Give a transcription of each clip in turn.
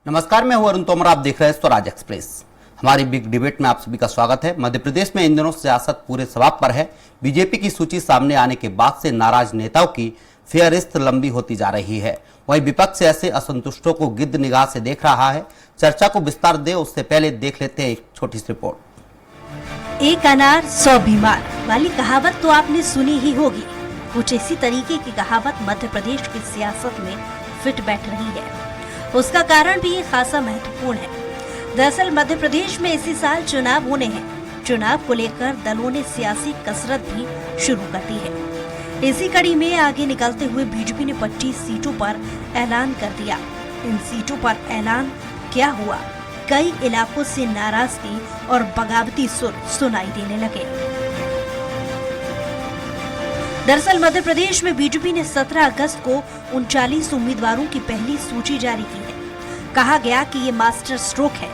नमस्कार, मैं हूं अरुण तोमर। आप देख रहे हैं स्वराज एक्सप्रेस। हमारी बिग डिबेट में आप सभी का स्वागत है। मध्य प्रदेश में इन दिनों सियासत पूरे सवाब पर है। बीजेपी की सूची सामने आने के बाद से नाराज नेताओं की फेहरिस्त लंबी होती जा रही है। वहीं विपक्ष ऐसे असंतुष्टों को गिद्ध निगाह से देख रहा है। चर्चा को विस्तार दे उससे पहले देख लेते हैं एक छोटी सी रिपोर्ट। एक अनार 100 बीमार वाली कहावत तो आपने सुनी ही होगी। कुछ इसी तरीके की कहावत मध्य प्रदेश की सियासत में फिट बैठ रही है। उसका कारण भी खासा महत्वपूर्ण है। दरअसल मध्य प्रदेश में इसी साल चुनाव होने हैं। चुनाव को लेकर दलों ने सियासी कसरत भी शुरू कर दी है। इसी कड़ी में आगे निकलते हुए बीजेपी ने 25 सीटों पर ऐलान कर दिया। इन सीटों पर ऐलान क्या हुआ, कई इलाकों से नाराजगी और बगावती सुर सुनाई देने लगे। दरअसल मध्य प्रदेश में बीजेपी ने 17 अगस्त को 39 उम्मीदवारों की पहली सूची जारी की है। कहा गया कि ये मास्टर स्ट्रोक है।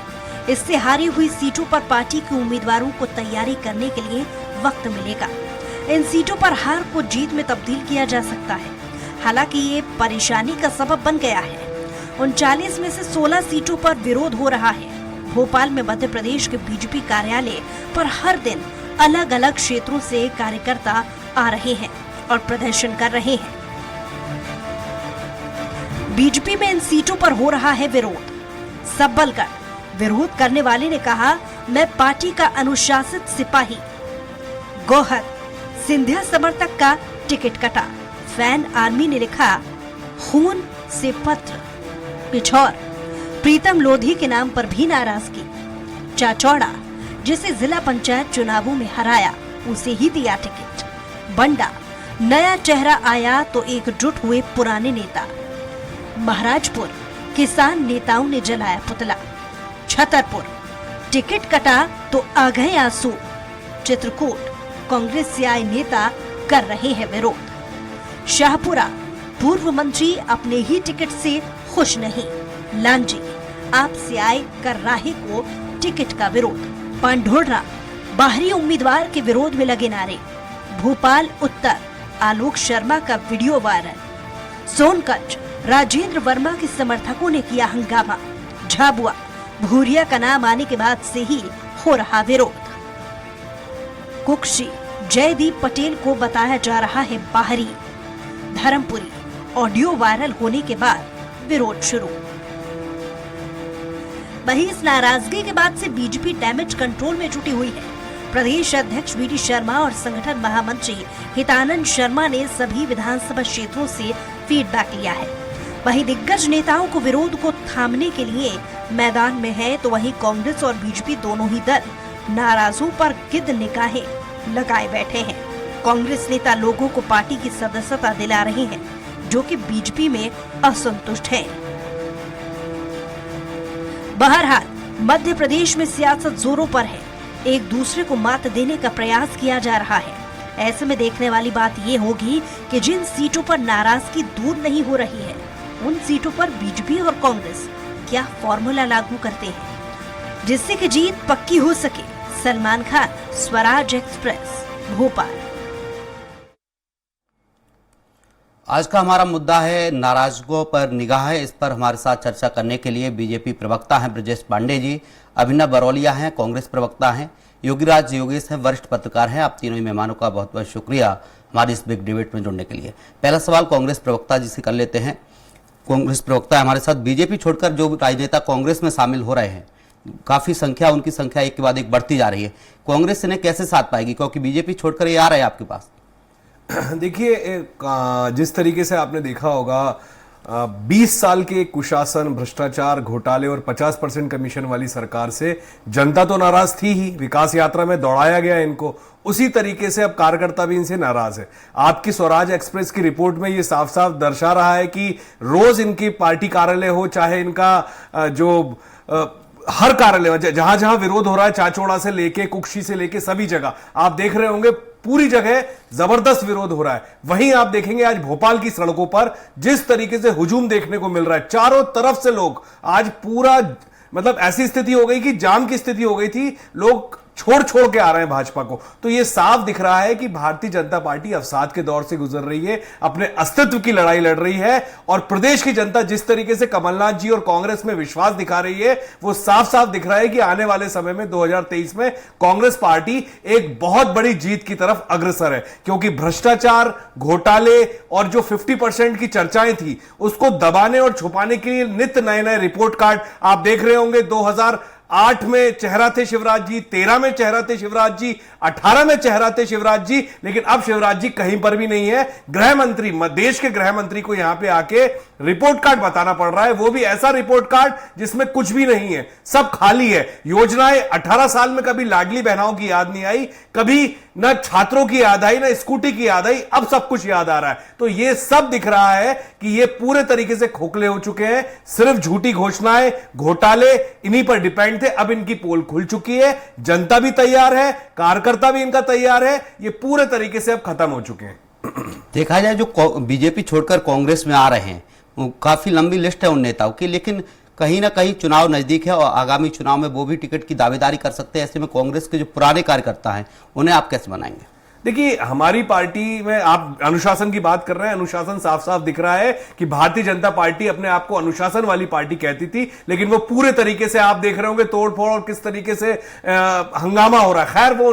इससे हारी हुई सीटों पर पार्टी के उम्मीदवारों को तैयारी करने के लिए वक्त मिलेगा। इन सीटों पर हार को जीत में तब्दील किया जा सकता है। हालांकि ये परेशानी का सबब बन गया है। 39 में से 16 सीटों पर विरोध हो रहा है। भोपाल में मध्य प्रदेश के बीजेपी कार्यालय पर हर दिन अलग अलग क्षेत्रों से कार्यकर्ता आ रहे हैं और प्रदर्शन कर रहे हैं। बीजेपी में इन सीटों पर हो रहा है विरोध। सबलगढ़ विरोध करने वाले ने कहा, मैं पार्टी का अनुशासित सिपाही। गोहद सिंधिया समर्थक का टिकट कटा। फैन आर्मी ने लिखा, खून से पत्र। पिछौर प्रीतम लोधी के नाम पर भी नाराजगी। चाचौड़ा जिसे जिला पंचायत चुनावों में हराया उसे ही दिया टिकट। बंडा नया चेहरा आया तो एकजुट हुए पुराने नेता। महाराजपुर किसान नेताओं ने जलाया पुतला। छतरपुर टिकट कटा तो आ गए आंसू। चित्रकूट कांग्रेस से आए नेता कर रहे हैं विरोध। शाहपुरा पूर्व मंत्री अपने ही टिकट से खुश नहीं। लांजी आप से आए कर राहे को टिकट का विरोध। पांढोडरा बाहरी उम्मीदवार के विरोध में लगे नारे। भोपाल उत्तर आलोक शर्मा का वीडियो वायरल। सोनकंज राजेंद्र वर्मा के समर्थकों ने किया हंगामा। झाबुआ भूरिया का नाम आने के बाद से ही हो रहा विरोध। कुक्षी जयदीप पटेल को बताया जा रहा है बाहरी। धर्मपुरी ऑडियो वायरल होने के बाद विरोध शुरू। वहीं इस नाराजगी के बाद से बीजेपी डैमेज कंट्रोल में जुटी हुई है। प्रदेश अध्यक्ष वीडी शर्मा और संगठन महामंत्री हितानंद शर्मा ने सभी विधानसभा क्षेत्रों से फीडबैक लिया है। वहीं दिग्गज नेताओं को विरोध को थामने के लिए मैदान में है, तो वहीं कांग्रेस और बीजेपी दोनों ही दल नाराजों पर गिद्ध निगाहें लगाए बैठे हैं। कांग्रेस नेता लोगों को पार्टी की सदस्यता दिला रहे हैं, जो कि बीजेपी में असंतुष्ट है। बहरहाल मध्य प्रदेश में सियासत जोरों पर है। एक दूसरे को मात देने का प्रयास किया जा रहा है। ऐसे में देखने वाली बात ये होगी कि जिन सीटों पर नाराजगी दूर नहीं हो रही है, उन सीटों पर बीजेपी और कांग्रेस क्या फॉर्मूला लागू करते हैं जिससे कि जीत पक्की हो सके। सलमान खान, स्वराज एक्सप्रेस, भोपाल। आज का हमारा मुद्दा है नाराजगों पर निगाह है। इस पर हमारे साथ चर्चा करने के लिए बीजेपी प्रवक्ता हैं ब्रजेश पांडे जी, अभिनव बरौलिया हैं कांग्रेस प्रवक्ता हैं, योगीराज योगेश हैं वरिष्ठ पत्रकार हैं। आप तीनों ही मेहमानों का बहुत बहुत शुक्रिया हमारी इस बिग डिबेट में जुड़ने के लिए। पहला सवाल कांग्रेस प्रवक्ता जी से कर लेते हैं। कांग्रेस प्रवक्ता हमारे साथ। बीजेपी छोड़कर जो राजनेता कांग्रेस में शामिल हो रहे हैं, काफी संख्या, उनकी संख्या एक के बाद एक बढ़ती जा रही है। कांग्रेस इन्हें कैसे साथ पाएगी, क्योंकि बीजेपी छोड़कर ये आ रहे हैं आपके पास? देखिए, जिस तरीके से आपने देखा होगा 20 साल के कुशासन, भ्रष्टाचार, घोटाले और 50% कमीशन वाली सरकार से जनता तो नाराज थी ही। विकास यात्रा में दौड़ाया गया इनको। उसी तरीके से अब कार्यकर्ता भी इनसे नाराज है। आपकी स्वराज एक्सप्रेस की रिपोर्ट में ये साफ साफ दर्शा रहा है कि रोज इनकी पार्टी कार्यालय हो, चाहे इनका जो हर कार्यालय जहां जहां विरोध हो रहा है, चाचौड़ा से लेके कुक्षी से लेके सभी जगह आप देख रहे होंगे, पूरी जगह जबरदस्त विरोध हो रहा है। वहीं आप देखेंगे आज भोपाल की सड़कों पर जिस तरीके से हुजूम देखने को मिल रहा है, चारों तरफ से लोग, आज पूरा मतलब ऐसी स्थिति हो गई कि जाम की स्थिति हो गई थी। लोग छोड़ छोड़ के आ रहे हैं भाजपा को। तो यह साफ दिख रहा है कि भारतीय जनता पार्टी अवसाद के दौर से गुजर रही है, अपने अस्तित्व की लड़ाई लड़ रही है, और प्रदेश की जनता जिस तरीके से कमलनाथ जी और कांग्रेस में विश्वास दिखा रही है, वो साफ साफ दिख रहा है कि आने वाले समय में 2023 में कांग्रेस पार्टी एक बहुत बड़ी जीत की तरफ अग्रसर है। क्योंकि भ्रष्टाचार, घोटाले और जो 50% की चर्चाएं थी उसको दबाने और छुपाने के लिए नित्य नए नए रिपोर्ट कार्ड आप देख रहे होंगे। 2008 में चेहरा थे शिवराज जी, 13 में चेहरा थे शिवराज जी, 18 में चेहरा थे शिवराज जी, लेकिन अब शिवराज जी कहीं पर भी नहीं है। गृह मंत्री, देश के गृह मंत्री को यहां पे आके रिपोर्ट कार्ड बताना पड़ रहा है, वो भी ऐसा रिपोर्ट कार्ड जिसमें कुछ भी नहीं है, सब खाली है। योजनाएं 18 साल में कभी लाडली बहनाओं की याद नहीं आई, कभी न छात्रों की याद आई, न स्कूटी की याद आई, अब सब कुछ याद आ रहा है। तो ये सब दिख रहा है कि ये पूरे तरीके से खोखले हो चुके हैं, सिर्फ झूठी घोषणाएं, घोटाले इन्हीं पर डिपेंड थे। अब इनकी पोल खुल चुकी है, जनता भी तैयार है, कार्यकर्ता भी इनका तैयार है, ये पूरे तरीके से अब खत्म हो चुके हैं। देखा जाए जो बीजेपी छोड़कर कांग्रेस में आ रहे हैं, काफी लंबी लिस्ट है उन नेताओं की, लेकिन कहीं ना कहीं चुनाव नजदीक है और आगामी चुनाव में वो भी टिकट की दावेदारी कर सकते हैं। ऐसे में कांग्रेस के जो पुराने कार्यकर्ता हैं उन्हें आप कैसे बनाएंगे? देखिए, हमारी पार्टी में आप अनुशासन की बात कर रहे हैं, अनुशासन साफ साफ दिख रहा है कि भारतीय जनता पार्टी अपने आप को अनुशासन वाली पार्टी कहती थी, लेकिन वो पूरे तरीके से आप देख रहे होंगे तोड़फोड़ और किस तरीके से हंगामा हो रहा है। खैर, वो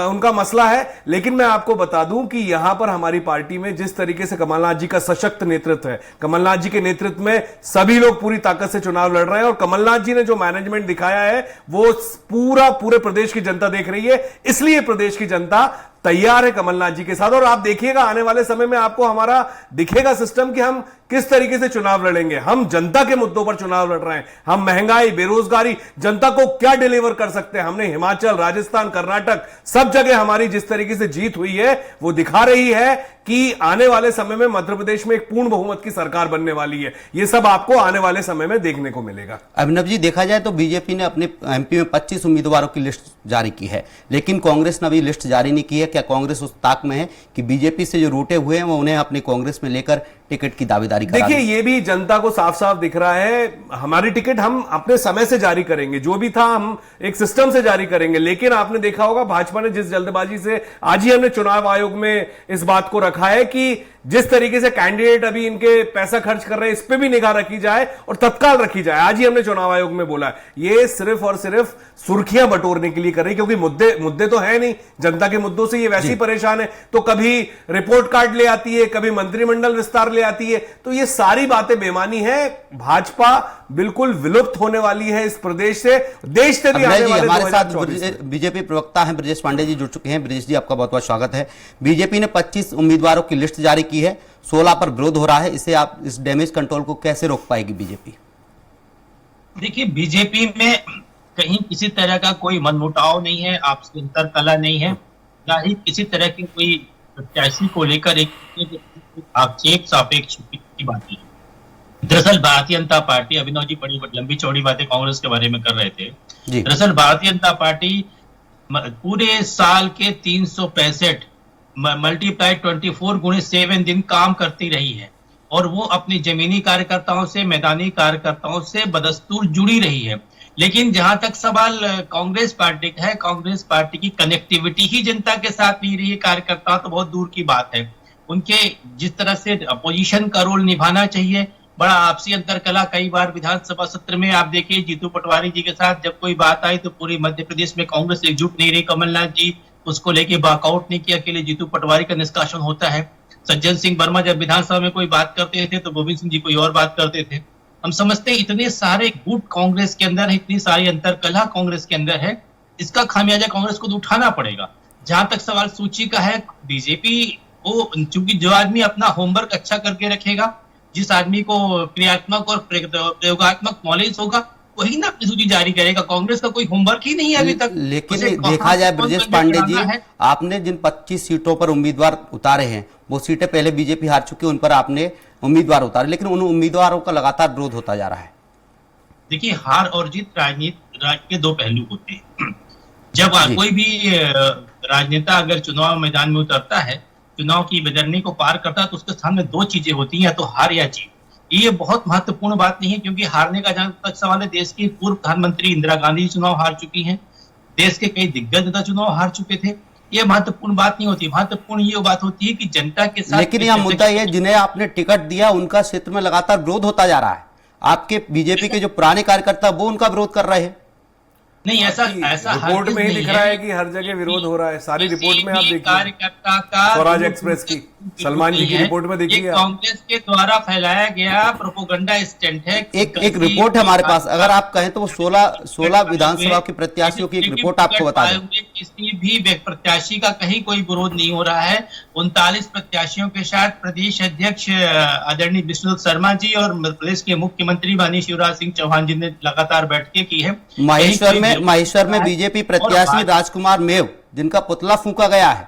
उनका मसला है, लेकिन मैं आपको बता दूं कि यहां पर हमारी पार्टी में जिस तरीके से कमलनाथ जी का सशक्त नेतृत्व है, कमलनाथ जी के नेतृत्व में सभी लोग पूरी ताकत से चुनाव लड़ रहे हैं, और कमलनाथ जी ने जो मैनेजमेंट दिखाया है वो पूरे प्रदेश की जनता देख रही है। इसलिए प्रदेश की जनता तैयार है कमलनाथ जी के साथ। और आप देखिएगा आने वाले समय में आपको हमारा दिखेगा सिस्टम कि हम किस तरीके से चुनाव लड़ेंगे। हम जनता के मुद्दों पर चुनाव लड़ रहे हैं, हम महंगाई, बेरोजगारी, जनता को क्या डिलीवर कर सकते हैं। हमने हिमाचल, राजस्थान, कर्नाटक सब जगह हमारी जिस तरीके से जीत हुई है वो दिखा रही है कि आने वाले समय में मध्य प्रदेश में एक पूर्ण बहुमत की सरकार बनने वाली है। ये सब आपको आने वाले समय में देखने को मिलेगा। अभिनव जी, देखा जाए तो बीजेपी ने अपने एमपी में 25 उम्मीदवारों की लिस्ट जारी की है, लेकिन कांग्रेस ने अभी लिस्ट जारी नहीं की है। क्या कांग्रेस उस ताक में है कि बीजेपी से जो रूटे हुए हैं वो उन्हें अपने कांग्रेस में लेकर टिकट की दावेदारी करा? देखिए, ये भी जनता को साफ साफ दिख रहा है। हमारी टिकट हम अपने समय से जारी करेंगे, जो भी था हम एक सिस्टम से जारी करेंगे, लेकिन आपने देखा होगा भाजपा ने जिस जल्दबाजी से आज ही हमने चुनाव आयोग में इस बात को रखा है कि जिस तरीके से कैंडिडेट अभी इनके पैसा खर्च कर रहे हैं, इस पे भी निगाह रखी जाए और तत्काल रखी जाए। आज ही हमने चुनाव आयोग में बोला है, ये सिर्फ और सिर्फ सुर्खियां बटोरने के लिए कर रही है, क्योंकि मुद्दे तो है नहीं। जनता के मुद्दों से ये वैसे ही परेशान है, तो कभी रिपोर्ट कार्ड ले आती है, कभी मंत्रिमंडल विस्तार ले आती है, तो ये सारी बातें बेमानी है। भाजपा बिल्कुल विलुप्त होने वाली है इस प्रदेश से, देश से भी आने वाले। हमारे साथ बीजेपी प्रवक्ता हैं ब्रजेश पांडे जी जुड़ चुके हैं। ब्रजेश जी, आपका बहुत बहुत स्वागत है। बीजेपी ने 25 उम्मीदवारों की लिस्ट जारी की है, 16 पर विरोध हो रहा है, इसे आप इस डैमेज कंट्रोल को कैसे रोक पाएगी बीजेपी? देखिए, बीजेपी में कहीं किसी तरह का कोई मनमुटाव नहीं है, आपसी अंतरकलह नहीं है, ना ही किसी तरह की कोई प्रत्याशी को लेकर एक आक्षेप सापेक्ष की बात है। दरअसल भारतीय जनता पार्टी, अभिनव जी बड़ी लंबी चौड़ी बातें कांग्रेस के बारे में कर रहे थे। दरअसल भारतीय जनता पार्टी पूरे साल के 365 मल्टीप्लाई 24 गुणे 7 दिन काम करती रही है, और वो अपनी जमीनी कार्यकर्ताओं से, मैदानी कार्यकर्ताओं से बदस्तूर जुड़ी रही है। लेकिन जहां तक सवाल कांग्रेस पार्टी का है, कांग्रेस पार्टी की कनेक्टिविटी ही जनता के साथ नहीं रही है। कार्यकर्ता तो बहुत दूर की बात है, उनके जिस तरह से अपोजिशन का रोल निभाना चाहिए, बड़ा आपसी अंतरकलह। कई बार विधानसभा सत्र में आप देखिए, जीतू पटवारी जी के साथ जब कोई बात आई तो पूरी मध्य प्रदेश में कांग्रेस एकजुट नहीं रही। कमलनाथ जी उसको लेके वॉकआउट नहीं किया, अकेले जीतू पटवारी का निष्कासन होता है। सज्जन सिंह वर्मा जब विधानसभा में कोई बात करते थे तो गोविंद सिंह जी कोई और बात करते थे। हम समझते हैं इतने सारे गुट कांग्रेस के अंदर है, इतनी सारी अंतरकलह कांग्रेस के अंदर है, इसका खामियाजा कांग्रेस को तो उठाना पड़ेगा। जहां तक सवाल सूची का है, बीजेपी को, चूंकि जो आदमी अपना होमवर्क अच्छा करके रखेगा, जिस आदमी को क्रियात्मक और प्रयोगात्मक नॉलेज होगा, वही ना अपनी सूची जारी करेगा। कांग्रेस का कोई होमवर्क ही नहीं है अभी तक। लेकिन देखा जाए ब्रजेश पांडे जी, आपने जिन 25 सीटों पर उम्मीदवार उतारे हैं वो सीटें पहले बीजेपी हार चुकी है, उन पर आपने उम्मीदवार उतारे, लेकिन उन उम्मीदवारों का लगातार विरोध होता जा रहा है। देखिए, हार और जीत राजनीति के दो पहलू होते हैं। जब कोई भी राजनेता अगर चुनाव मैदान में उतरता है, चुनाव की बेदरनी को पार करता है, तो उसके सामने दो चीजें होती हैं, या तो हार या जीत। ये बहुत महत्वपूर्ण बात नहीं है, क्योंकि हारने का जहां तक सवाल है, देश की पूर्व प्रधानमंत्री इंदिरा गांधी चुनाव हार चुकी हैं, देश के कई दिग्गज नेता चुनाव हार चुके थे। ये महत्वपूर्ण बात नहीं होती, महत्वपूर्ण ये बात होती है कि जनता के साथ। लेकिन यह मुद्दा ये, जिन्हें आपने टिकट दिया उनका क्षेत्र में लगातार विरोध होता जा रहा है। आपके बीजेपी के जो पुराने कार्यकर्ता वो उनका विरोध कर रहे हैं। नहीं, ऐसा रिपोर्ट में ही दिख रहा है कि हर जगह विरोध हो रहा है। सारी रिपोर्ट में आप देखिए, कार्यकर्ता का स्वराज एक्सप्रेस की सलमान जी की रिपोर्ट में देखिए, कांग्रेस के द्वारा फैलाया गया प्रोपोगंडा स्टंट है। एक रिपोर्ट है हमारे पास, अगर आप कहें तो वो 16 विधानसभा के प्रत्याशियों की एक रिपोर्ट आपको बता दें। किसी भी प्रत्याशी का कहीं कोई विरोध नहीं हो रहा है। 39 प्रत्याशियों के साथ प्रदेश अध्यक्ष आदरणीय विष्णु शर्मा जी और प्रदेश के मुख्यमंत्री माननीय शिवराज सिंह चौहान जी ने लगातार बैठकें की है। महेश्वर में बीजेपी प्रत्याशी राजकुमार मेव, जिनका पुतला फूंका गया है।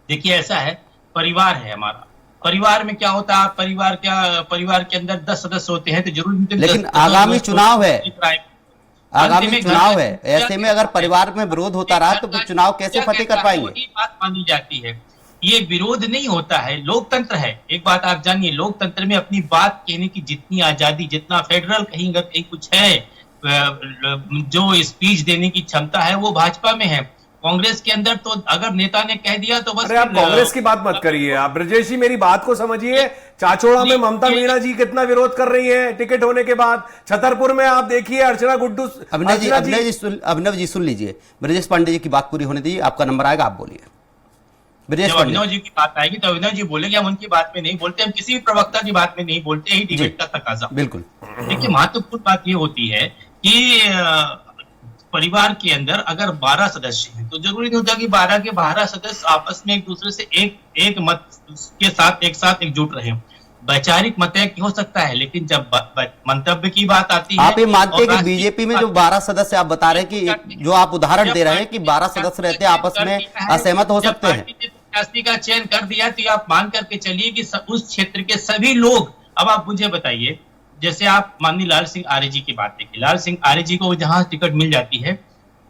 देखिए, ऐसा है, परिवार है हमारा। परिवार में क्या होता है, परिवार के अंदर 10 सदस्य होते हैं तो जरूर, लेकिन आगामी चुनाव है, आगामी चुनाव है, ऐसे में अगर परिवार में विरोध होता रहा तो चुनाव कैसे फतेह कर पाएंगे? वही बात मानी जाती है। ये विरोध नहीं होता है, लोकतंत्र है। एक बात आप जानिए, लोकतंत्र में अपनी बात कहने की जितनी आजादी, जितना फेडरल कहीं कुछ है, जो स्पीच देने की क्षमता है, वो भाजपा में है। कांग्रेस के अंदर तो अगर नेता ने कह दिया तो बस। अरे आप कांग्रेस की बात मत करिए, आप ब्रजेश जी मेरी बात को समझिए। चाचोड़ा में ममता मीणा जी कितना विरोध कर रही हैं टिकट होने के बाद। छतरपुर में आप देखिए अर्चना गुड्डू। अभिनव जी सुन लीजिए, ब्रजेश पांडे जी की बात पूरी होने दीजिए, आपका नंबर आएगा, आप बोलिए। अभिनव जी की बात आएगी तो अभिनव जी बोलेंगे, हम उनकी बात में नहीं बोलते, हम किसी भी प्रवक्ता की बात में नहीं बोलते, ही टिकट का तकाजा। बिल्कुल। देखिए, महत्वपूर्ण बात ये होती है कि परिवार के अंदर अगर 12 सदस्य हैं तो जरूरी नहीं होता कि 12 के 12 सदस्य आपस में एक दूसरे से एक मत के साथ एकजुट रहे। वैचारिक मतैक्य हो सकता है, लेकिन जब मंतव्य की बात आती है। आप ये मानते हैं कि बीजेपी में जो 12 सदस्य आप बता रहे हैं कि जो आप उदाहरण दे रहे हैं कि 12 सदस्य रहते हैं आपस में असहमत हो सकते हैं? प्रत्याशी का चयन कर दिया तो आप मान करके चलिए कि उस क्षेत्र के सभी लोग। अब आप मुझे बताइए, जैसे आप माननीय लाल सिंह आर्य जी की बात देखिए, लाल सिंह आर्य जी को जहां टिकट मिल जाती है,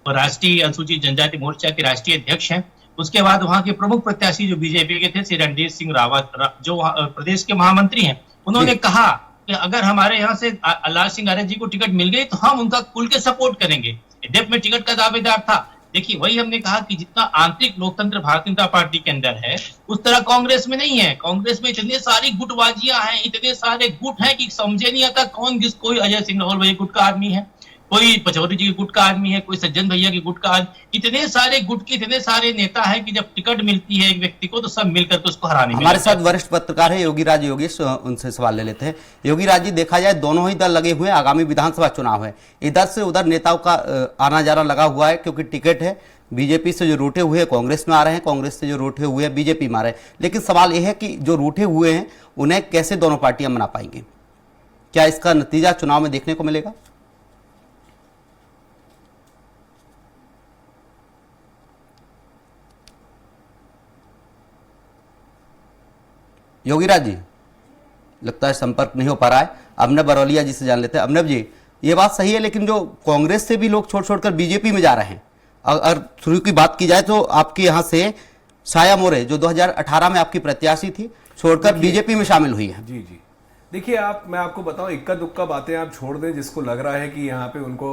वो राष्ट्रीय अनुसूचित जनजाति मोर्चा के राष्ट्रीय अध्यक्ष हैं। उसके बाद वहां के प्रमुख प्रत्याशी जो बीजेपी के थे, श्री रणधीर सिंह रावत, जो प्रदेश के महामंत्री हैं, उन्होंने कहा कि अगर हमारे यहाँ से लाल सिंह आर्य जी को टिकट मिल गई तो हम उनका खुल के सपोर्ट करेंगे। एडीएफ में टिकट का दावेदार था। देखिए, वही हमने कहा कि जितना आंतरिक लोकतंत्र भारतीय जनता पार्टी के अंदर है, उस तरह कांग्रेस में नहीं है। कांग्रेस में इतने सारी गुटबाजियां हैं, इतने सारे गुट हैं कि समझे नहीं आता कौन कोई अजय सिंह राहुल भैया गुट का आदमी है, कोई पचौरी जी के गुट का आदमी है, कोई सज्जन भैया के गुट का आदमी। इतने सारे गुट के इतने सारे नेता है कि जब टिकट मिलती है एक व्यक्ति को तो सब मिलकर के उसको हराने। हमारे साथ वरिष्ठ पत्रकार है योगी राज योगेश, उनसे सवाल ले लेते हैं। योगी राज जी, देखा जाए दोनों ही दल लगे हुए हैं, आगामी विधानसभा चुनाव है, इधर से उधर नेताओं का आना जाना लगा हुआ है, क्योंकि टिकट है। बीजेपी से जो रूठे हुए कांग्रेस में आ रहे हैं, कांग्रेस से जो रूठे हुए बीजेपी में आ रहे हैं। लेकिन सवाल यह है कि जो रूठे हुए हैं उन्हें कैसे दोनों पार्टियां मना पाएंगी? क्या इसका नतीजा चुनाव में देखने को मिलेगा? योगीराज जी, लगता है संपर्क नहीं हो पा रहा है। अभिनव बरौलिया जी से जान लेते हैं। अभिनव जी, ये बात सही है, लेकिन जो कांग्रेस से भी लोग छोड़ बीजेपी में जा रहे हैं, अगर शुरू की बात की जाए तो आपके यहाँ से छाया मोरे, जो 2018 में आपकी प्रत्याशी थी, छोड़कर बीजेपी में शामिल हुई है। जी जी, देखिए मैं आपको बताऊं, इक्का दुक्का बातें आप छोड़ दें। जिसको लग रहा है कि यहाँ पे उनको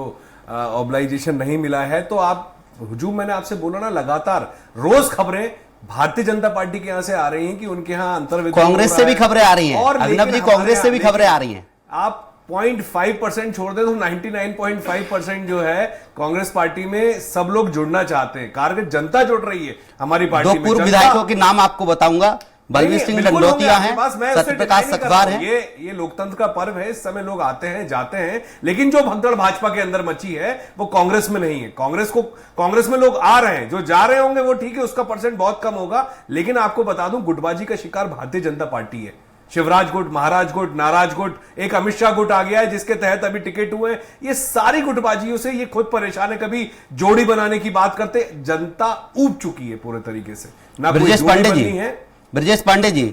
ऑब्लाइजेशन नहीं मिला है, तो आप हुजूम, मैंने आपसे बोला ना, लगातार रोज खबरें भारतीय जनता पार्टी के यहाँ से आ रही हैं कि उनके यहाँ अंतर्विरोध, कांग्रेस से भी खबरें आ रही हैं। अभिनव जी, कांग्रेस से भी खबरें आ रही हैं। आप 0.5% छोड़ दे तो 99.5% जो है कांग्रेस पार्टी में सब लोग जुड़ना चाहते हैं। कारगिल जनता जुड़ रही है हमारी पार्टी में। दो पूर्व विधायकों के नाम आपको बताऊंगा, बलवीर सिंह डंडोतिया हैं, सत्यप्रकाश सखवार हैं। ये लोकतंत्र का पर्व है, इस समय लोग आते हैं जाते हैं, लेकिन जो भगदड़ भाजपा के अंदर मची है वो कांग्रेस में नहीं है। कांग्रेस में लोग आ रहे हैं, जो जा रहे होंगे वो ठीक है, उसका परसेंट बहुत कम होगा। लेकिन आपको बता दूं, गुटबाजी का शिकार भारतीय जनता पार्टी है। शिवराज गुट, महाराज गुट, नाराज गुट, एक अमित शाह गुट आ गया है जिसके तहत अभी टिकट हुए। ये सारी गुटबाजियों से ये खुद परेशान है। कभी जोड़ी बनाने की बात करते, जनता ऊब चुकी है पूरे तरीके से। ना ब्रजेश पांडे जी,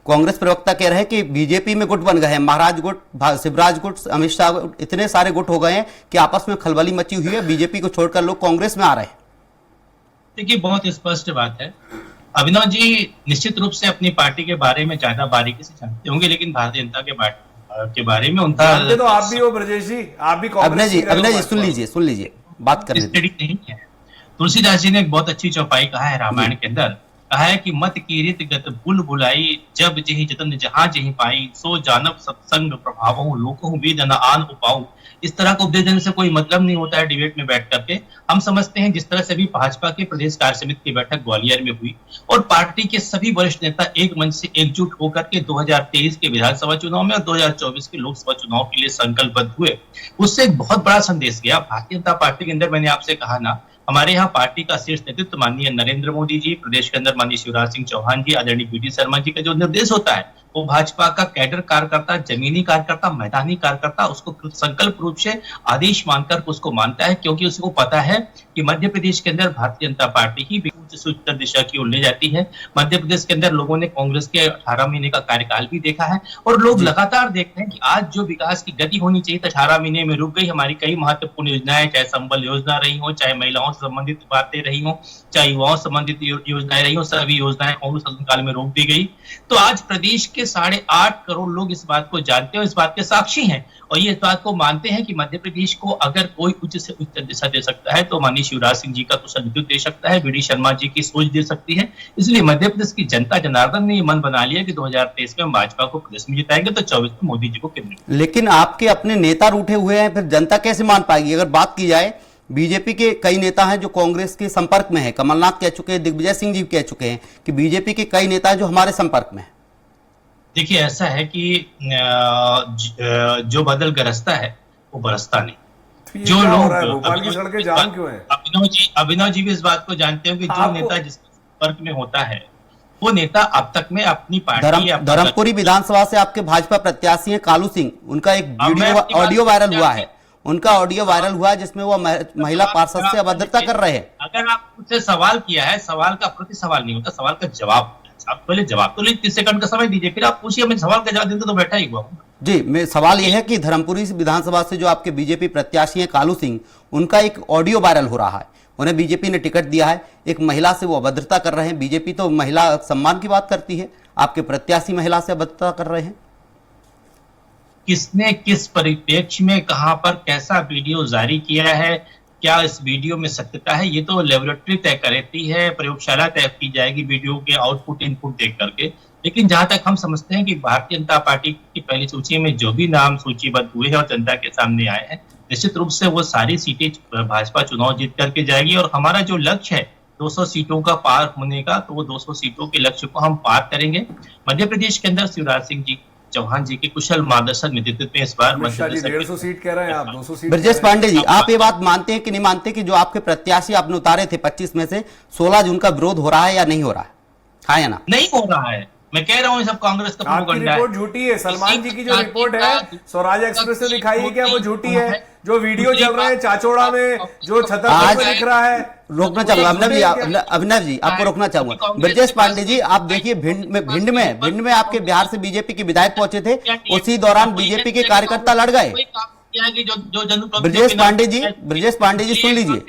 कांग्रेस प्रवक्ता कह रहे हैं कि बीजेपी में गुट बन गए हैं, महाराज गुट, शिवराज गुट, अमित शाह गुट, इतने सारे गुट हो गए हैं कि आपस में खलबली मची हुई है, बीजेपी को छोड़कर लोग कांग्रेस में आ रहे हैं। देखिए, बहुत स्पष्ट बात है। अभिनव जी निश्चित रूप से अपनी पार्टी के बारे में ज्यादा बारीकी से जानते होंगे, लेकिन भारतीय जनता के बारे में उनका तो आप भी हो ब्रजेश जी, आप भी अभिनव जी सुन लीजिए। बात करने दीजिए। स्टडी नहीं है। तुलसीदास जी ने एक बहुत अच्छी चौपाई कहा है रामायण के अंदर, कहा है कि मत कीरित गत बुल बुलाई, जब जही जतन जहां जही पाई, सो जानब सत्संग प्रभावहु, लोकहु वेद न आन उपाऊ। इस तरह को उपदेश देने से कोई मतलब नहीं होता है डिबेट में बैठ करके। हम समझते हैं जिस तरह से भी भाजपा के प्रदेश कार्य समिति की बैठक ग्वालियर में हुई और पार्टी के सभी वरिष्ठ नेता एक मंच से एकजुट होकर के 2023 के विधानसभा चुनाव में और 2024 के लोकसभा चुनाव के लिए संकल्पबद्ध हुए, उससे एक बहुत बड़ा संदेश गया। भारतीय जनता पार्टी के अंदर मैंने आपसे कहा ना, हमारे यहाँ पार्टी का शीर्ष नेतृत्व माननीय नरेंद्र मोदी जी, प्रदेश के अंदर माननीय शिवराज सिंह चौहान जी, आदरणीय वी डी शर्मा जी का जो निर्देश होता है, वो भाजपा का कैडर कार्यकर्ता, जमीनी कार्यकर्ता, मैदानी कार्यकर्ता उसको संकल्प रूप से आदेश मानकर उसको मानता है, क्योंकि उसको पता है कि मध्य प्रदेश के अंदर भारतीय जनता पार्टी ही उच्च से उच्चतर दिशा की ओर ले जाती है। मध्य प्रदेश के अंदर लोगों ने कांग्रेस के 18 महीने का कार्यकाल भी देखा है और लोग लगातार देख रहे हैं कि आज जो विकास की गति होनी चाहिए 18 महीने में रुक गई। हमारी कई महत्वपूर्ण योजनाएं, चाहे संबल योजना रही हो, चाहे महिलाओं से संबंधित बातें रही हो, चाहे युवाओं से संबंधित योजनाएं रही हो, सभी योजनाएं कांग्रेस शासनकाल में रोक दी गई। तो आज प्रदेश के 8.5 करोड़ लोग इस बात को जानते हैं, इस बात के साक्षी हैं और ये इस बात को मानते हैं कि मध्य प्रदेश को अगर कोई उच्च से उच्च दिशा दे सकता है तो माननीय शिवराज सिंह जी का कुशल नेतृत्व दे सकता है, वी डी शर्मा जी की सोच दे सकती है। इसलिए मध्य प्रदेश की जनता जनार्दन ने ये मन बना लिया कि 2023 में हम भाजपा को प्रदेश में जिताएंगे तो 24 में मोदी जी को केंद्र में। लेकिन आपके अपने नेता रूठे हुए हैं, फिर जनता कैसे मान पाएगी? अगर बात की जाए, बीजेपी के कई नेता हैं जो कांग्रेस के संपर्क में है, कमलनाथ कह चुके हैं, दिग्विजय सिंह जी कह चुके हैं कि बीजेपी के कई नेता जो हमारे संपर्क में है। देखिए ऐसा है कि जो बदल गरजता है वो बरसता नहीं। जो लोग भोपाल की सड़कें जाम क्यों है? अभिनव जी भी इस बात को जानते हो कि जो नेता जिसके संपर्क में होता है वो नेता अब तक में अपनी पार्टी धर्मपुरी विधानसभा से आपके भाजपा प्रत्याशी हैं कालू सिंह, उनका एक वीडियो ऑडियो वायरल हुआ है, उनका ऑडियो वायरल हुआ है जिसमें वो महिला पार्षद से अभद्रता कर रहे हैं। अगर आप मुझसे सवाल किया है, सवाल का प्रति सवाल नहीं होता, सवाल का जवाब। आप पहले जवाब तो 30 सेकंड का समय दीजिए, फिर आप पूछिए, मैं सवाल का जवाब देंगे तो बैठा ही हुआ हूँ। जी, मैं सवाल यह है कि धर्मपुरी विधानसभा से जो आपके बीजेपी प्रत्याशी हैं कालू सिंह, उनका एक ऑडियो वायरल हो रहा है, उन्हें बीजेपी ने टिकट दिया है, एक महिला से वो अभद्रता कर रहे हैं। बीजेपी तो महिला सम्मान की बात करती है, आपके प्रत्याशी महिला से अभद्रता कर रहे हैं। किसने किस परिप्रेक्ष्य में कहां पर कैसा वीडियो जारी किया है, क्या इस वीडियो में सत्यता है, ये तो लेबोरेटरी तय करती है, प्रयोगशाला तय की जाएगी वीडियो के आउटपुट इनपुट देख करके। लेकिन जहां तक हम समझते हैं कि भारतीय जनता पार्टी की पहली सूची में जो भी नाम सूचीबद्ध हुए हैं और जनता के सामने आए हैं, निश्चित रूप से वो सारी सीटें भाजपा चुनाव जीत करके जाएगी। और हमारा जो लक्ष्य है 200 सीटों का पार होने का, तो वो 200 सीटों के लक्ष्य को हम पार करेंगे। मध्य प्रदेश के अंदर शिवराज सिंह जी चौहान जी के कुशल मार्गदर्शन नेतृत्व में इस बार 150 सीट कह रहे हैं आप, 200 सीट। ब्रजेश पांडे जी, आप ये बात मानते हैं कि नहीं मानते कि जो आपके प्रत्याशी आपने उतारे थे 25 में से 16 जून का विरोध हो रहा है या नहीं हो रहा है? हाँ या ना? नहीं हो रहा है, मैं कह रहा हूँ सब कांग्रेस का प्रोपेगेंडा है। रिपोर्ट झूठी है। सलमान जी की जो रिपोर्ट है स्वराज एक्सप्रेस ने दिखाई है, क्या वो झूठी है? जो वीडियो चल रहे हैं चाचोड़ा में, जो छतरपुर में दिख रहा है, रोकना चाहूंगा अभिनव जी, आपको रोकना चाहूंगा। ब्रजेश पांडे जी, आप देखिए भिंड में आपके बिहार से बीजेपी के विधायक पहुंचे थे, उसी दौरान बीजेपी के कार्यकर्ता लड़ गए। ब्रजेश पांडे जी सुन लीजिए,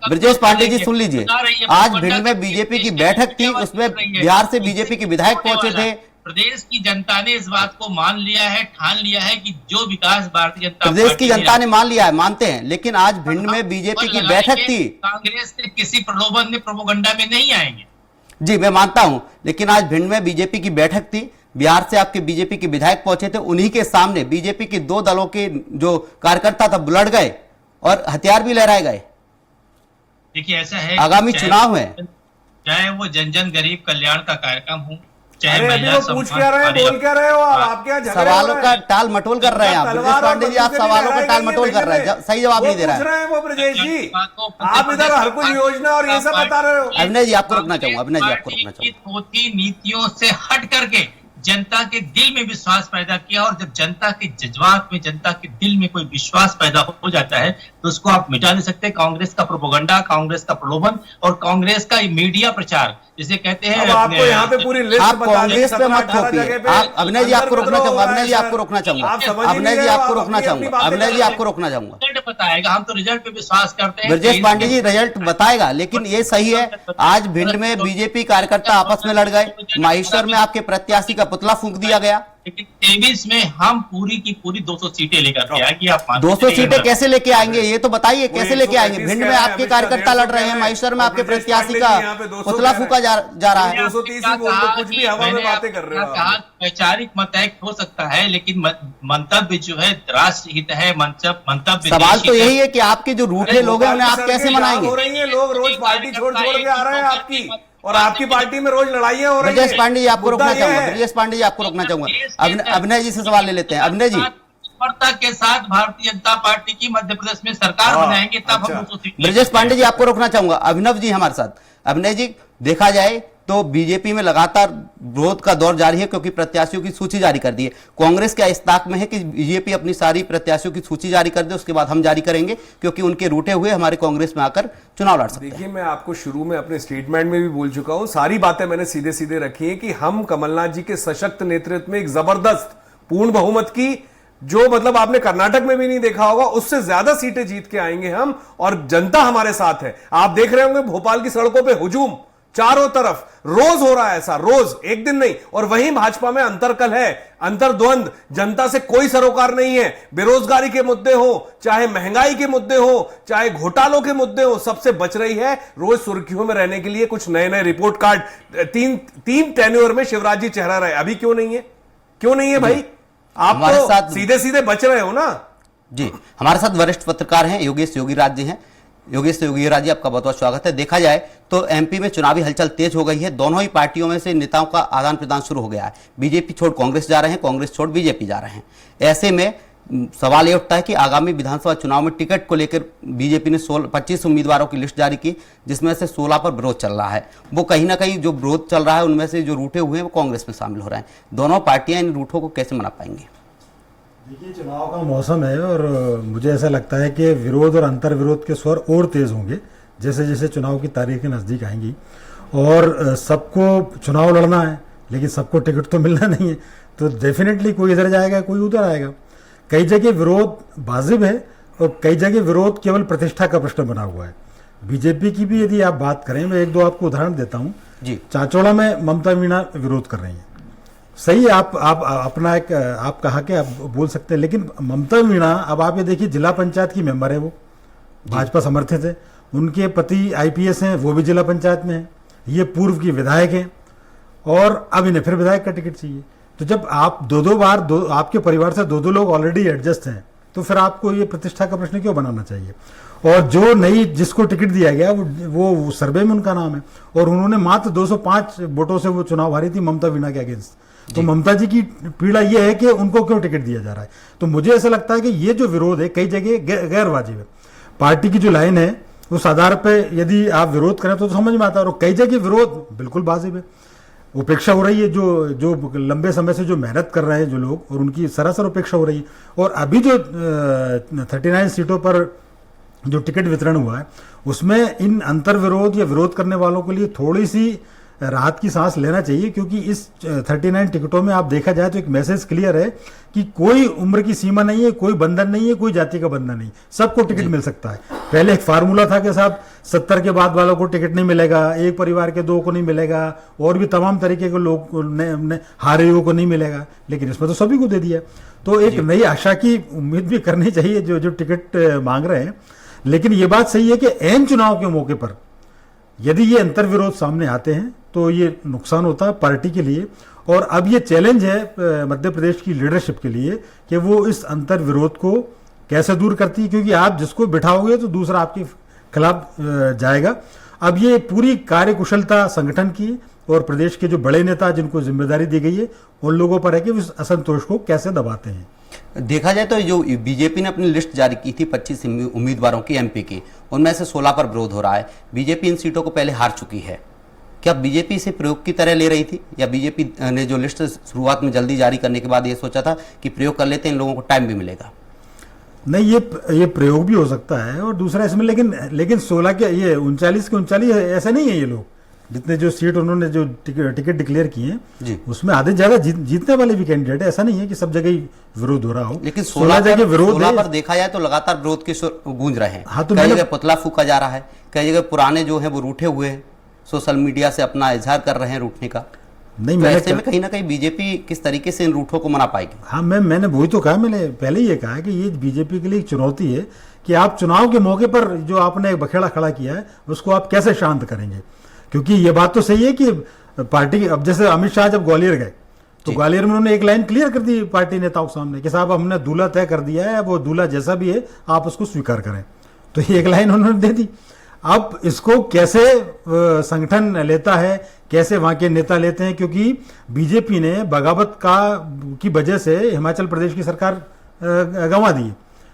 ब्रजेश पांडे जी सुन लीजिए, आज भिंड में बीजेपी की बैठक थी, उसमें बिहार से बीजेपी के विधायक पहुंचे थे। प्रदेश की जनता ने इस बात को मान लिया है, ठान लिया है कि जो विकास भारतीय जनता प्रदेश की जनता ने मान लिया है, मानते हैं, लेकिन आज भिंड में बीजेपी की बैठक थी। कांग्रेस के किसी प्रलोभन में प्रोपेगेंडा में नहीं आएंगे। जी मैं मानता हूं, लेकिन आज भिंड में बीजेपी की बैठक थी, बिहार से आपके बीजेपी के विधायक पहुंचे थे, उन्हीं के सामने बीजेपी के 2 दलों के जो कार्यकर्ता था लड़ गए और हथियार भी लहराए गए। देखिए ऐसा है, आगामी चुनाव है, चाहे वो जन जन गरीब कल्याण का कार्यक्रम हो, चाहे अरे अभी वो पूछ क्या रहे हैं, बोल क्या रहे हो आप क्या झगड़े सवालों का टाल मटोल कर रहे हैं आप। ब्रजेश पांडे जी, आप सवालों का टाल मटोल कर रहे हैं, सही जवाब नहीं दे रहे हैं। वो ब्रजेश जी, आप इधर हर कोई योजना और ये सब बता रहे हो। अभिनय जी आपको रोकना चाहूंगा, अभिनय जी आपको रोकना चाहूंगा। होती नीतियों से हट करके जनता के दिल में विश्वास पैदा किया, और जब जनता के जज्बात में, जनता के दिल में कोई विश्वास पैदा हो जाता है तो उसको आप मिटा नहीं सकते। कांग्रेस का प्रोपेगेंडा, कांग्रेस का प्रलोभन और कांग्रेस का मीडिया प्रचार जिसे कहते हैं। आपको यहाँ पे पूरी लिस्ट आप कांग्रेस पे मत थोपिए। आप अभिनय जी आपको रोकना चाहूंगा, अभिनय जी आपको रोकना चाहूंगा, अभिनय जी आपको रोकना चाहूंगा, अभिनय जी आपको रोकना चाहूंगा। रिजल्ट बताएगा, हम तो रिजल्ट पे विश्वास करते हैं। ब्रजेश पांडे जी रिजल्ट बताएगा, लेकिन ये सही है, आज भिंड में बीजेपी कार्यकर्ता आपस में लड़ गए, माहेश्वर में आपके प्रत्याशी का पुतला फूंक दिया गया। लेकिन 23 में हम पूरी की पूरी 200 सीटें लेकर के आएंगे। आप 200 सीटें कैसे लेके आएंगे, ये तो बताइए कैसे लेके आएंगे। भिंड में आपके कार्यकर्ता लड़ रहे हैं, महेश्वर में आपके प्रत्याशी का पुतला फूका जा रहा है। 230 ही बोल दो, कुछ भी हवा में बातें कर रहे हो आप। वैचारिक मत हो सकता है, लेकिन मंतव्य जो है राष्ट्र हित है। मंतव्य सवाल तो यही है कि आपके जो रूठे लोग हैं उन्हें आप कैसे मनाएंगे। हो रही है, लोग रोज पार्टी छोड़ के आ रहे हैं आपकी, और आपकी पार्टी में रोज लड़ाइयां हो रही है। ब्रजेश पांडे जी आपको रोकना चाहूंगा, ब्रजेश पांडे जी आपको रोकना चाहूंगा। अभिनय जी से सवाल ले लेते हैं। अभिनय जी, तत्परता के साथ भारतीय जनता पार्टी की मध्य प्रदेश में सरकार बनाएंगे, तब हम 200 सीटें। ब्रजेश पांडे जी आपको रोकना चाहूंगा। अभिनव जी हमारे साथ। अभिनय जी, देखा जाए तो बीजेपी में लगातार विरोध का दौर जारी है, क्योंकि प्रत्याशियों की सूची जारी कर दी है। कांग्रेस क्या इस ताक में है कि बीजेपी अपनी सारी प्रत्याशियों की सूची जारी कर दे, उसके बाद हम जारी करेंगे, क्योंकि उनके रूठे हुए हमारे कांग्रेस में आकर चुनाव लड़ सकते हैं। देखिए, मैं आपको शुरू में अपने स्टेटमेंट में भी बोल चुका हूं, सारी बातें मैंने सीधे सीधे रखी है कि हम कमलनाथ जी के सशक्त नेतृत्व में एक जबरदस्त पूर्ण बहुमत की, जो मतलब आपने कर्नाटक में भी नहीं देखा होगा, उससे ज्यादा सीटें जीत के आएंगे हम, और जनता हमारे साथ है। आप देख रहे होंगे भोपाल की सड़कों पे हुजूम चारों तरफ रोज हो रहा है, ऐसा रोज, एक दिन नहीं। और वहीं भाजपा में अंतरकल है, अंतर्द्वंद, जनता से कोई सरोकार नहीं है। बेरोजगारी के मुद्दे हो, चाहे महंगाई के मुद्दे हो, चाहे घोटालों के मुद्दे हो, सबसे बच रही है। रोज सुर्खियों में रहने के लिए कुछ नए नए रिपोर्ट कार्ड, तीन टेन्योर में शिवराज जी चेहरा रहे, अभी क्यों नहीं है? क्यों नहीं है भाई? आप हमारे तो साथ सीधे सीधे बच रहे हो ना जी। हमारे साथ वरिष्ठ पत्रकार हैं योगेश योगीराज जी हैं। योगेश योगीराज जी, आपका बहुत बहुत स्वागत है। देखा जाए तो एमपी में चुनावी हलचल तेज हो गई है। दोनों ही पार्टियों में से नेताओं का आदान प्रदान शुरू हो गया है। बीजेपी छोड़ कांग्रेस जा रहे हैं, कांग्रेस छोड़ बीजेपी जा रहे हैं। ऐसे में सवाल यह उठता है कि आगामी विधानसभा चुनाव में टिकट को लेकर बीजेपी ने 25 उम्मीदवारों की लिस्ट जारी की, जिसमें से 16 पर विरोध चल रहा है। वो कहीं ना कहीं जो विरोध चल रहा है उनमें से जो रूठे हुए हैं वो कांग्रेस में शामिल हो रहे हैं। दोनों पार्टियां इन रूठों को कैसे मना पाएंगी? देखिए, चुनाव का मौसम है और मुझे ऐसा लगता है कि विरोध और अंतर विरोध के स्वर और तेज होंगे जैसे जैसे चुनाव की तारीखें नज़दीक आएंगी। और सबको चुनाव लड़ना है, लेकिन सबको टिकट तो मिलना नहीं है, तो डेफिनेटली कोई इधर जाएगा, कोई उधर आएगा। कई जगह विरोध वाजिब है और कई जगह विरोध केवल प्रतिष्ठा का प्रश्न बना हुआ है। बीजेपी की भी यदि आप बात करें, मैं एक दो आपको उदाहरण देता हूँ जी। चाचौड़ा में ममता मीणा विरोध कर रही हैं, सही है। आप अपना एक आप कहा कि आप बोल सकते हैं, लेकिन ममता मीणा, अब आप ये देखिए, जिला पंचायत की मेंबर है, वो भाजपा समर्थित है। उनके पति आईपीएस हैं, वो भी जिला पंचायत में है। ये पूर्व की विधायक हैं और अब इन्हें फिर विधायक का टिकट चाहिए। तो जब आप दो बार आपके परिवार से दो लोग ऑलरेडी एडजस्ट हैं, तो फिर आपको ये प्रतिष्ठा का प्रश्न क्यों बनाना चाहिए? और जो नई जिसको टिकट दिया गया वो सर्वे में उनका नाम है, और उन्होंने मात्र 205 वोटों से वो चुनाव हारी थी ममता मीणा के अगेंस्ट। तो ममता जी की पीड़ा ये है कि उनको क्यों टिकट दिया जा रहा है। तो मुझे ऐसा लगता है कि ये जो विरोध है कई जगह गैर वाजिब है। पार्टी की जो लाइन है उस आधार पे यदि आप विरोध करें तो समझ में आता है, और कई जगह विरोध बिल्कुल वाजिब है। उपेक्षा हो रही है, जो लंबे समय से जो मेहनत कर रहे हैं जो लोग, और उनकी सरासर उपेक्षा हो रही है। और अभी जो 39 सीटों पर जो टिकट वितरण हुआ है, उसमें इन अंतर विरोध या विरोध करने वालों के लिए थोड़ी सी राहत की सांस लेना चाहिए, क्योंकि इस 39 टिकटों में आप देखा जाए तो एक मैसेज क्लियर है कि कोई उम्र की सीमा नहीं है, कोई बंधन नहीं है, कोई जाति का बंधन नहीं, सबको टिकट मिल सकता है। पहले एक फार्मूला था कि साहब 70 के बाद वालों को टिकट नहीं मिलेगा, एक परिवार के 2 को नहीं मिलेगा, और भी तमाम तरीके के लोग हारे हुए को नहीं मिलेगा, लेकिन इसमें तो सभी को दे दिया। तो एक नई आशा की उम्मीद भी करनी चाहिए जो टिकट मांग रहे हैं। लेकिन ये बात सही है कि ऐन चुनाव के मौके पर यदि ये अंतर विरोध सामने आते हैं तो ये नुकसान होता है पार्टी के लिए। और अब ये चैलेंज है मध्य प्रदेश की लीडरशिप के लिए कि वो इस अंतर विरोध को कैसे दूर करती है, क्योंकि आप जिसको बिठाओगे तो दूसरा आपके खिलाफ जाएगा। अब ये पूरी कार्यकुशलता संगठन की और प्रदेश के जो बड़े नेता जिनको जिम्मेदारी दी गई है उन लोगों पर है कि उस असंतोष को कैसे दबाते हैं। देखा जाए तो जो बीजेपी ने अपनी लिस्ट जारी की थी 25 उम्मीदवारों की एमपी की, उनमें से 16 पर विरोध हो रहा है। बीजेपी इन सीटों को पहले हार चुकी है। क्या बीजेपी इसे प्रयोग की तरह ले रही थी, या बीजेपी ने जो लिस्ट शुरुआत में जल्दी जारी करने के बाद ये सोचा था कि प्रयोग कर लेते हैं, इन लोगों को टाइम भी मिलेगा? नहीं, ये प्रयोग भी हो सकता है। और दूसरा इसमें लेकिन 16 के ये 39 के 39 ऐसा नहीं है। ये लोग जितने जो सीट उन्होंने जो टिकट डिक्लेयर किए हैं उसमें आधे ज्यादा जीतने वाले भी कैंडिडेट है। ऐसा नहीं है कि सब जगह ही विरोध हो रहा हो, लेकिन 16 जगह विरोध पर देखा जाए तो लगातार विरोध के गूंज रहे हैं। हाँ, तो कई जगह पुतला फूका जा रहा है, कई जगह पुराने जो है वो रूठे हुए हैं, सोशल मीडिया से अपना इजहार कर रहे हैं रूठने का। नहीं, तो मैंने ऐसे में कहीं ना कहीं बीजेपी किस तरीके से इन रूठों को मना पाएगी? हाँ, मैंने वही तो कहा, मैंने पहले ही ये कहा कि ये बीजेपी के लिए एक चुनौती है कि आप चुनाव के मौके पर जो आपने एक बखेड़ा खड़ा किया है उसको आप कैसे शांत करेंगे। क्योंकि ये बात तो सही है कि पार्टी, अब जैसे अमित शाह जब ग्वालियर गए तो ग्वालियर में उन्होंने एक लाइन क्लियर कर दी पार्टी नेताओं के सामने कि साहब हमने दूल्हा तय कर दिया है, वो दूल्हा जैसा भी है आप उसको स्वीकार करें। तो ये एक लाइन उन्होंने दे दी। अब इसको कैसे संगठन लेता है, कैसे वहां के नेता लेते हैं, क्योंकि बीजेपी ने बगावत की वजह से हिमाचल प्रदेश की सरकार गंवा दी।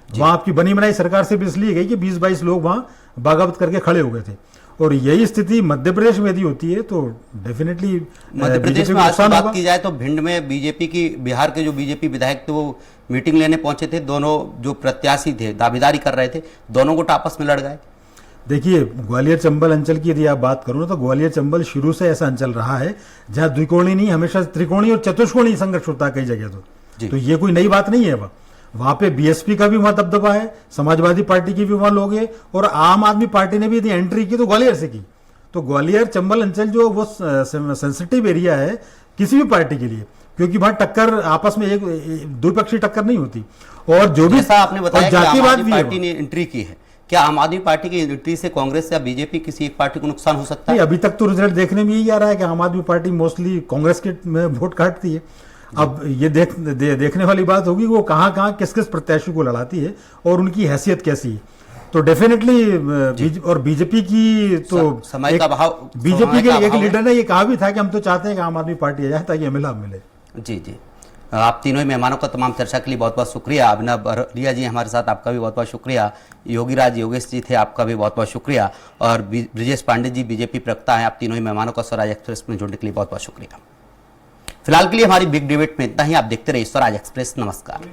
वहां आपकी बनी बनाई सरकार सिर्फ इसलिए गई कि 20-22 लोग वहां बगावत करके खड़े हो गए थे। और यही स्थिति मध्य प्रदेश में यदि होती है तो डेफिनेटली मध्य प्रदेश में आज की बात की जाए तो भिंड में बीजेपी की, बिहार के जो बीजेपी विधायक थे वो मीटिंग लेने पहुंचे थे, दोनों जो प्रत्याशी थे दावेदारी कर रहे थे, दोनों गुट आपस में लड़ गए। देखिए, ग्वालियर चंबल अंचल की यदि आप बात करो ना तो ग्वालियर चंबल शुरू से ऐसा अंचल रहा है जहां द्विकोणीय नहीं, हमेशा त्रिकोणीय और चतुष्कोणीय संघर्ष होता है कई जगह। तो ये कोई नई बात नहीं है। वहां पे बीएसपी का भी वहां दबदबा है, समाजवादी पार्टी की भी वहां लोग हैं, और आम आदमी पार्टी ने भी यदि एंट्री की तो ग्वालियर से की। तो ग्वालियर चंबल अंचल जो वो सेंसिटिव एरिया है किसी भी पार्टी के लिए, क्योंकि वहां टक्कर आपस में एक द्विपक्षीय टक्कर नहीं होती। और जो भी जैसा आपने बताया कि आम जातिवाद आदमी भी है, पार्टी ने एंट्री की है, क्या आम आदमी पार्टी की एंट्री से कांग्रेस या बीजेपी किसी एक पार्टी को नुकसान हो सकता है? नहीं, अभी तक तो रिजल्ट देखने में यही आ रहा है कि आम आदमी पार्टी मोस्टली कांग्रेस के में वोट काटती है। अब ये देखने वाली बात होगी वो कहाँ कहाँ किस किस प्रत्याशी को लड़ाती है और उनकी हैसियत कैसी है। तो डेफिनेटली और बीजेपी की तो समय का अभाव, बीजेपी के एक लीडर ने ये कहा भी था कि हम तो चाहते हैं कि आम आदमी पार्टी आ जाए ताकि हमें लाभ मिले। जी जी, आप तीनों ही मेहमानों का तमाम चर्चा के लिए बहुत बहुत शुक्रिया। अभिनव बरोलिया जी हमारे साथ, आपका भी बहुत बहुत शुक्रिया। योगीराज योगेश जी थे, आपका भी बहुत बहुत शुक्रिया। और ब्रिजेश पांडे जी बीजेपी प्रवक्ता हैं। आप तीनों ही मेहमानों का स्वराज एक्सप्रेस में जुड़ने के लिए बहुत बहुत शुक्रिया। फिलहाल के लिए हमारी बिग डिबेट में इतना ही। आप देखते रहिए स्वराज एक्सप्रेस। नमस्कार।